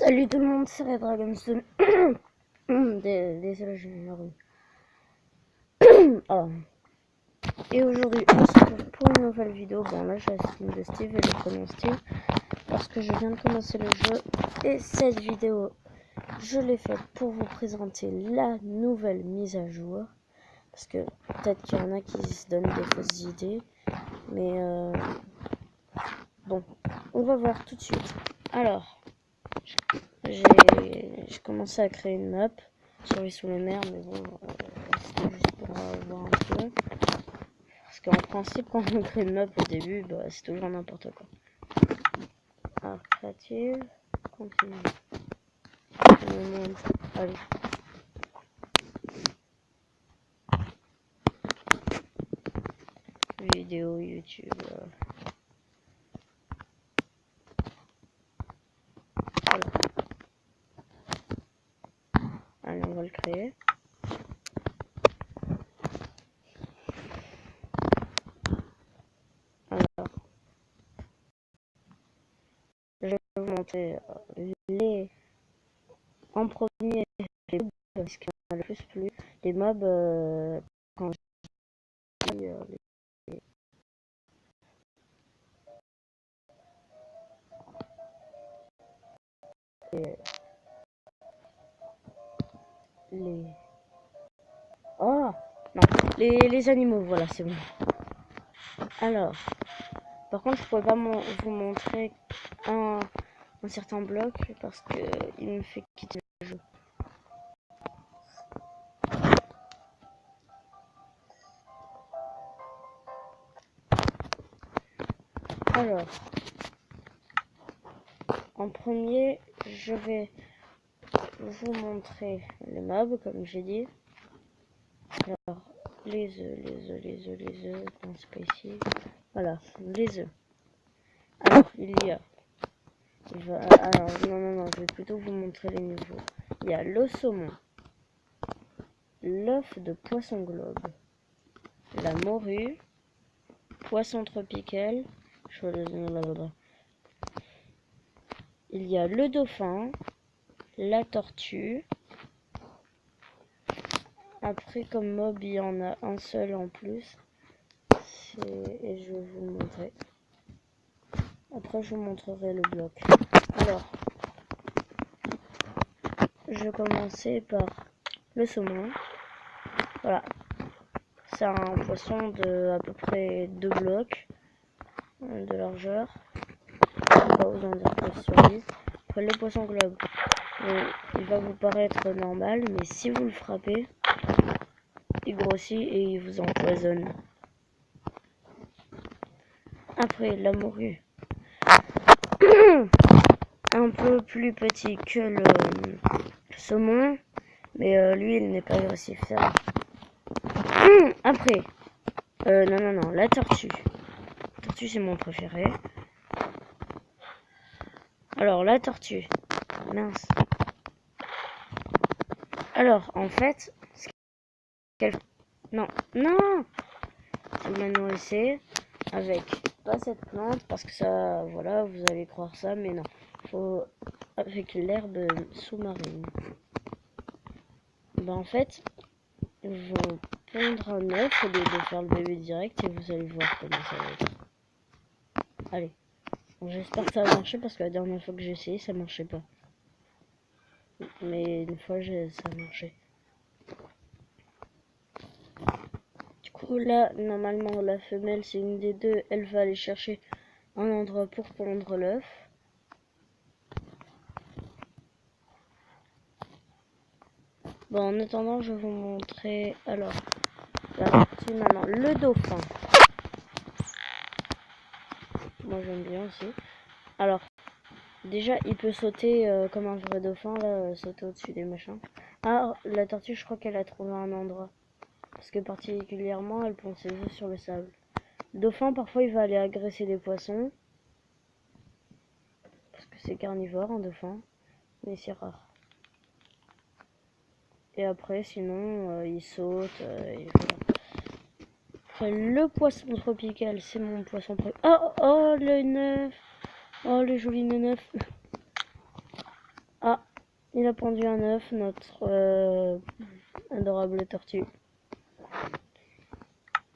Salut tout le monde, c'est Red Dragonstone. Désolé, j'ai une rue. Oh. Et aujourd'hui, on se retrouve pour une nouvelle vidéo. Bon, là, j'ai la skin de Steve et le prénom Steve parce que je viens de commencer le jeu. Et cette vidéo, je l'ai faite pour vous présenter la nouvelle mise à jour. Parce que peut-être qu'il y en a qui se donnent des fausses idées. Mais bon, on va voir tout de suite. Alors, j'ai commencé à créer une map. Survie sous les mers, mais bon, c'était juste pour voir un peu. Parce qu'en principe, quand on crée une map au début, bah, c'est toujours n'importe quoi. Alors, créative, continue. Allez. Vidéo YouTube. Voilà. Allez, on va le créer. Alors, je vais vous montrer les... En premier, les mobs, ce qui m'a le plus plu. Les mobs, quand j'ai les... Oh non, les animaux, voilà, c'est bon. Alors, par contre, je pourrais pas vous montrer un certain bloc parce que il me fait quitter le jeu. Alors, en premier, je vais vous montrer les mobs, comme j'ai dit. Alors, les œufs, non, c'est pas ici. Voilà, les œufs. Alors, alors, non, je vais plutôt vous montrer les niveaux. Il y a le saumon, l'œuf de poisson globe, la morue, poisson tropical, il y a le dauphin, la tortue. Après, comme mob, il y en a un seul en plus. Et je vais vous le montrer. Après, je vous montrerai le bloc. Alors, je vais commencer par le saumon. Voilà. C'est un poisson de à peu près 2 blocs de largeur. Je ne vais pas vous en dire plus sur lui. Après, le poisson globe. Il va vous paraître normal, mais si vous le frappez, il grossit et il vous empoisonne. Après, la morue. Un peu plus petit que le saumon, mais lui, il n'est pas agressif, ça va. Après, non, la tortue. La tortue, c'est mon préféré. Alors, la tortue. Mince. Alors, en fait, ce qu'elle... Non. Vous la nourrissez avec pas cette plante, parce que ça, voilà, vous allez croire ça, mais non. Faut avec l'herbe sous-marine. Ben, en fait, ils vont pondre un œuf au lieu de faire le bébé direct et vous allez voir comment ça va être. Allez. Bon, j'espère que ça va marcher parce que la dernière fois que j'ai essayé, ça marchait pas. Mais une fois, ça a marché. Du coup, là, normalement, la femelle, c'est une des deux. Elle va aller chercher un endroit pour pondre l'œuf. Bon, en attendant, je vais vous montrer. Alors, la partie maintenant, le dauphin. Moi, j'aime bien aussi. Alors, déjà, il peut sauter comme un vrai dauphin, là, sauter au-dessus des machins. Ah, la tortue, je crois qu'elle a trouvé un endroit. Parce que particulièrement, elle pond ses œufs sur le sable. Le dauphin, parfois, il va aller agresser des poissons. Parce que c'est carnivore, un dauphin. Mais c'est rare. Et après, sinon, il saute. Et voilà. Après, le poisson tropical, c'est mon poisson préféré. Oh, le neuf. Oh, le joli neuf. Ah, il a pondu un œuf, notre adorable tortue.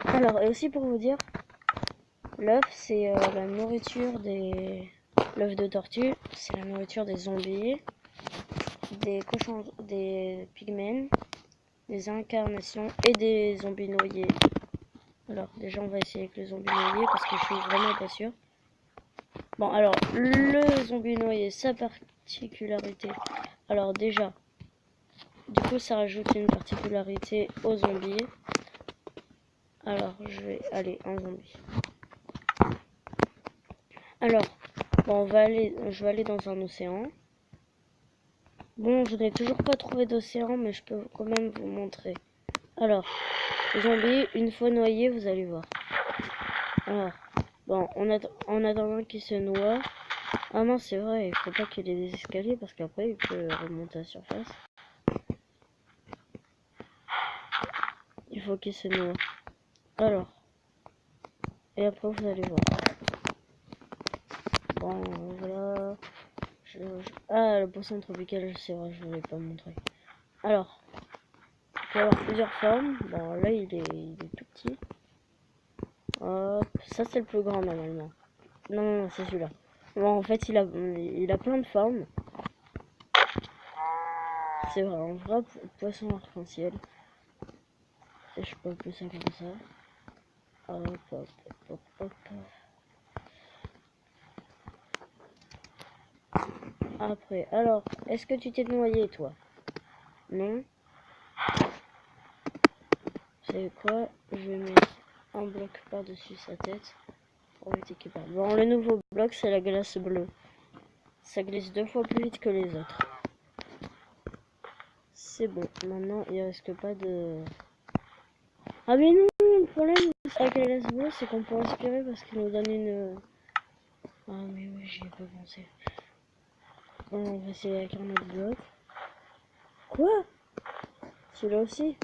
Alors, et aussi pour vous dire, l'œuf, c'est la nourriture des... L'œuf de tortue, c'est la nourriture des zombies, des cochons, des pygmènes, des incarnations et des zombies noyés. Alors, déjà, on va essayer avec le zombie noyé parce que je suis vraiment pas sûr. Bon, alors, le zombie noyé, sa particularité. Alors, déjà, du coup, ça rajoute une particularité aux zombies. Alors, je vais aller en zombie. Alors, bon, je vais aller dans un océan. Bon, je n'ai toujours pas trouvé d'océan, mais je peux quand même vous montrer. Alors, zombie, une fois noyé, vous allez voir. Alors, bon, en attendant qu'il se noie. Ah non, c'est vrai, il faut pas qu'il ait des escaliers parce qu'après il peut remonter à la surface. Il faut qu'il se noie. Alors, et après vous allez voir. Bon, voilà. Ah, le poisson tropical, c'est vrai, je ne l'ai pas montré. Alors, il peut y avoir plusieurs formes. Bon, là il est tout petit. Hop, ça c'est le plus grand normalement. Non, non, non, c'est celui-là. Bon, en fait, il a plein de formes. C'est vrai, un vrai poisson arc-en-ciel. Et je peux appeler ça comme ça. Hop, hop, hop, hop, hop. Après, alors, est-ce que tu t'es noyé, toi? Non? C'est quoi? Je vais mettre un bloc par-dessus sa tête pour éviter qu'il parte. Bon, le nouveau bloc, c'est la glace bleue. Ça glisse 2 fois plus vite que les autres. C'est bon. Maintenant, il risque pas de... Ah mais non, le problème avec la glace bleue, c'est qu'on peut respirer parce qu'il nous donne une... Ah mais oui, j'y ai pas pensé. Bon, on va essayer avec un autre bloc. Quoi? Celui-là aussi?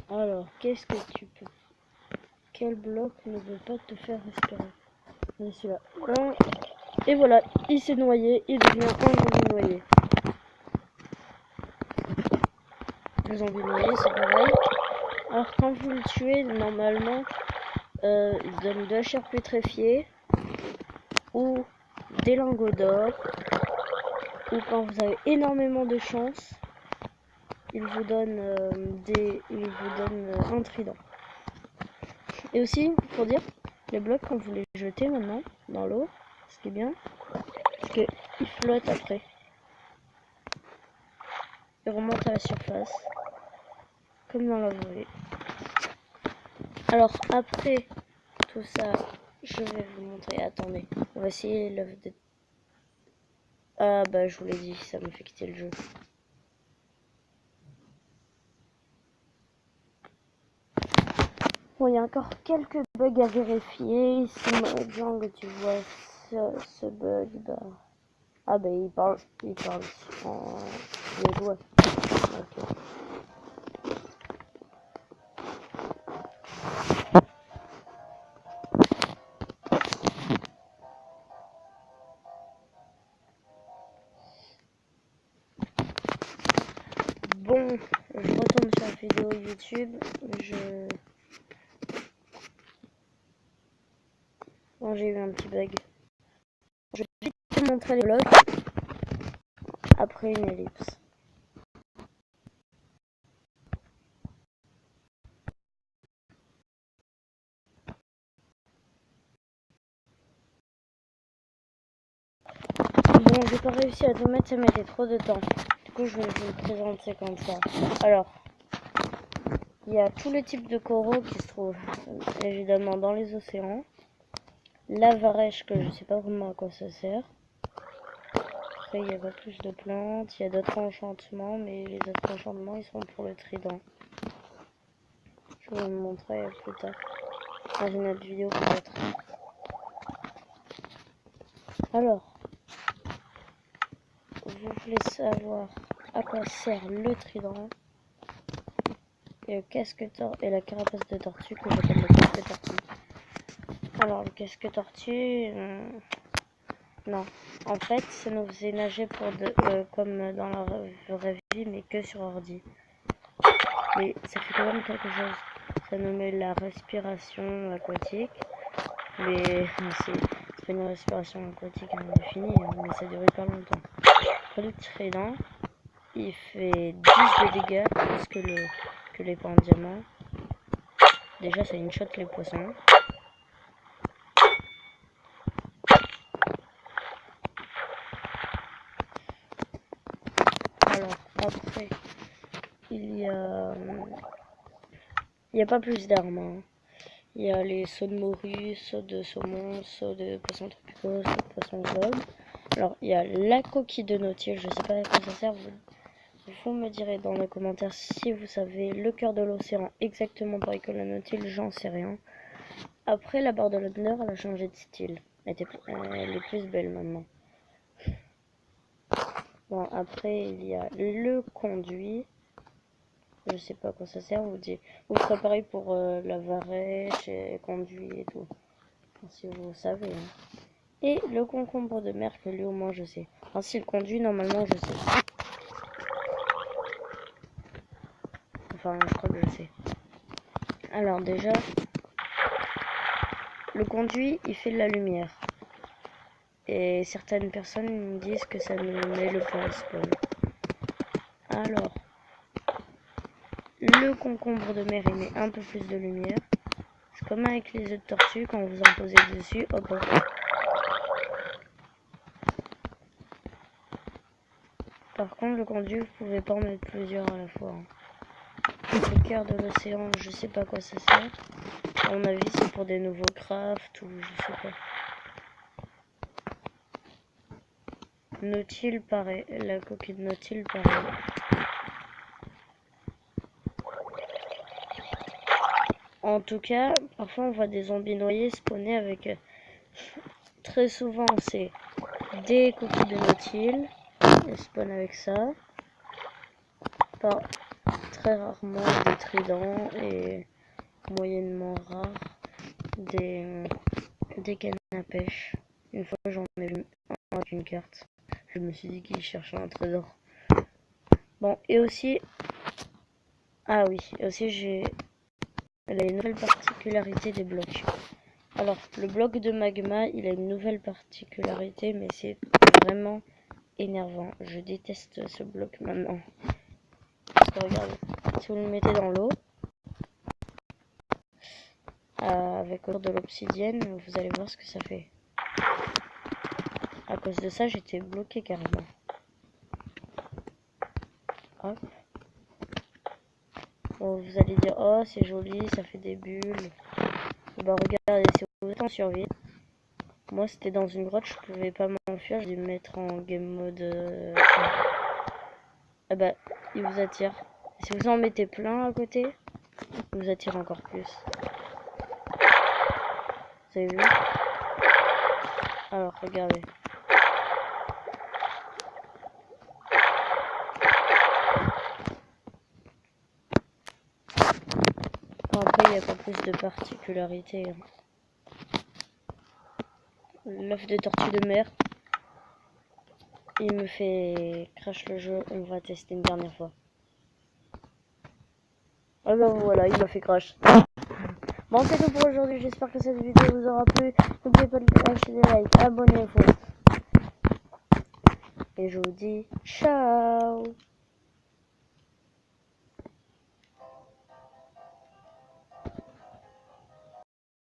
Alors, qu'est-ce que tu peux... Quel bloc ne veut pas te faire respirer? C'est celui-là. Et voilà, il s'est noyé, il devient un zombie noyé. Le zombie noyé, c'est pareil. Alors, quand vous le tuez, normalement, il donne de la chair putréfiée, ou des lingots d'or, ou quand vous avez énormément de chance, il vous donne, un trident. Et aussi, pour dire, les blocs, quand vous les jetez maintenant dans l'eau, ce qui est bien, c'est qu'ils flottent après. Ils remontent à la surface, comme dans la volée. Alors, après tout ça, je vais vous montrer. Attendez, on va essayer l'œuf de... Ah bah, je vous l'ai dit, ça me fait quitter le jeu. Bon, il y a encore quelques bugs à vérifier. Ici, Mojang, tu vois ce bug, bah... Ah bah, il parle en suédois. Ok. Bon, je retourne sur la vidéo YouTube. Bon, j'ai eu un petit bug. Je vais vite te montrer les blocs après une ellipse. Bon, j'ai pas réussi à tout mettre, ça mettait trop de temps. Du coup, je vais vous le présenter comme ça. Alors, il y a tous les types de coraux qui se trouvent évidemment dans les océans. La varèche, que je sais pas vraiment à quoi ça sert. Après, il y a pas plus de plantes. Il y a d'autres enchantements, mais les autres enchantements, ils sont pour le trident. Je vais vous le montrer plus tard. Dans une autre vidéo peut-être. Alors, vous voulez savoir à quoi sert le trident et le casque et la carapace de tortue que j'appelle le casque tortue. Alors, le casque tortue, Non. En fait, ça nous faisait nager comme dans la vraie vie, mais que sur ordi. Mais ça fait quand même quelque chose. Ça nous met la respiration aquatique. Mais c'est pas une respiration aquatique indéfinie, mais ça dure pas longtemps. Le trident, il fait 10 de dégâts plus que l'épée en diamant. Déjà, ça une shot les poissons. Alors, après, il y a pas plus d'armes. Hein. Il y a les sauts de morue, sauts de saumon, sauts de poissons tropicaux, sauts de poissons jaunes. Alors, il y a la coquille de nautier, je sais pas à quoi ça sert. Vous me direz dans les commentaires si vous savez. Le cœur de l'océan, exactement pareil que la nautile, j'en sais rien. Après, la barre de l'honneur, elle a changé de style. Elle est plus belle maintenant. Bon, après, il y a le conduit. Je sais pas à quoi ça sert, vous ferez pareil pour la varech et conduit et tout. Si vous savez. Hein. Et le concombre de mer, que lui au moins je sais. Ainsi, le conduit, normalement, je sais. Enfin, je crois que je sais. Alors, déjà, le conduit, il fait de la lumière. Et certaines personnes me disent que ça nous met le point spawn. Alors, le concombre de mer, il met un peu plus de lumière. C'est comme avec les œufs de tortue, quand vous en posez dessus, hop hop. Par contre, le conduit, vous pouvez pas en mettre plusieurs à la fois. Le cœur de l'océan, je sais pas à quoi ça sert. À mon avis, c'est pour des nouveaux crafts ou je sais pas. Nautile, pareil. La coquille de nautile, pareil. En tout cas, parfois on voit des zombies noyés spawner avec... très souvent, c'est des coquilles de nautile. Ils spawnent avec ça. Pas très rarement des tridents et moyennement rare des cannes à pêche. Une fois j'en ai vu un avec une carte. Je me suis dit qu'il cherchait un trésor. Bon, et aussi... Ah oui, et aussi j'ai la nouvelle particularité des blocs. Alors, le bloc de magma, il a une nouvelle particularité, mais c'est vraiment énervant. Je déteste ce bloc maintenant. Parce que regardez, si vous le mettez dans l'eau, avec de l'obsidienne, vous allez voir ce que ça fait. À cause de ça, j'étais bloqué carrément. Hop. Bon, vous allez dire, oh c'est joli, ça fait des bulles. Bah regardez, si vous êtes en survie. Moi c'était dans une grotte, je pouvais pas m'enfuir, j'ai dû me mettre en game mode. Ah bah, il vous attire. Si vous en mettez plein à côté, il vous attire encore plus. Vous avez vu? Alors regardez. Bon, après il n'y a pas plus de particularités. L'œuf de tortue de mer. Il me fait crash le jeu, on va tester une dernière fois. Ah bah voilà, il m'a fait crash. Bon, c'est tout pour aujourd'hui, j'espère que cette vidéo vous aura plu. N'oubliez pas de lâcher des likes, abonnez-vous. Et je vous dis ciao.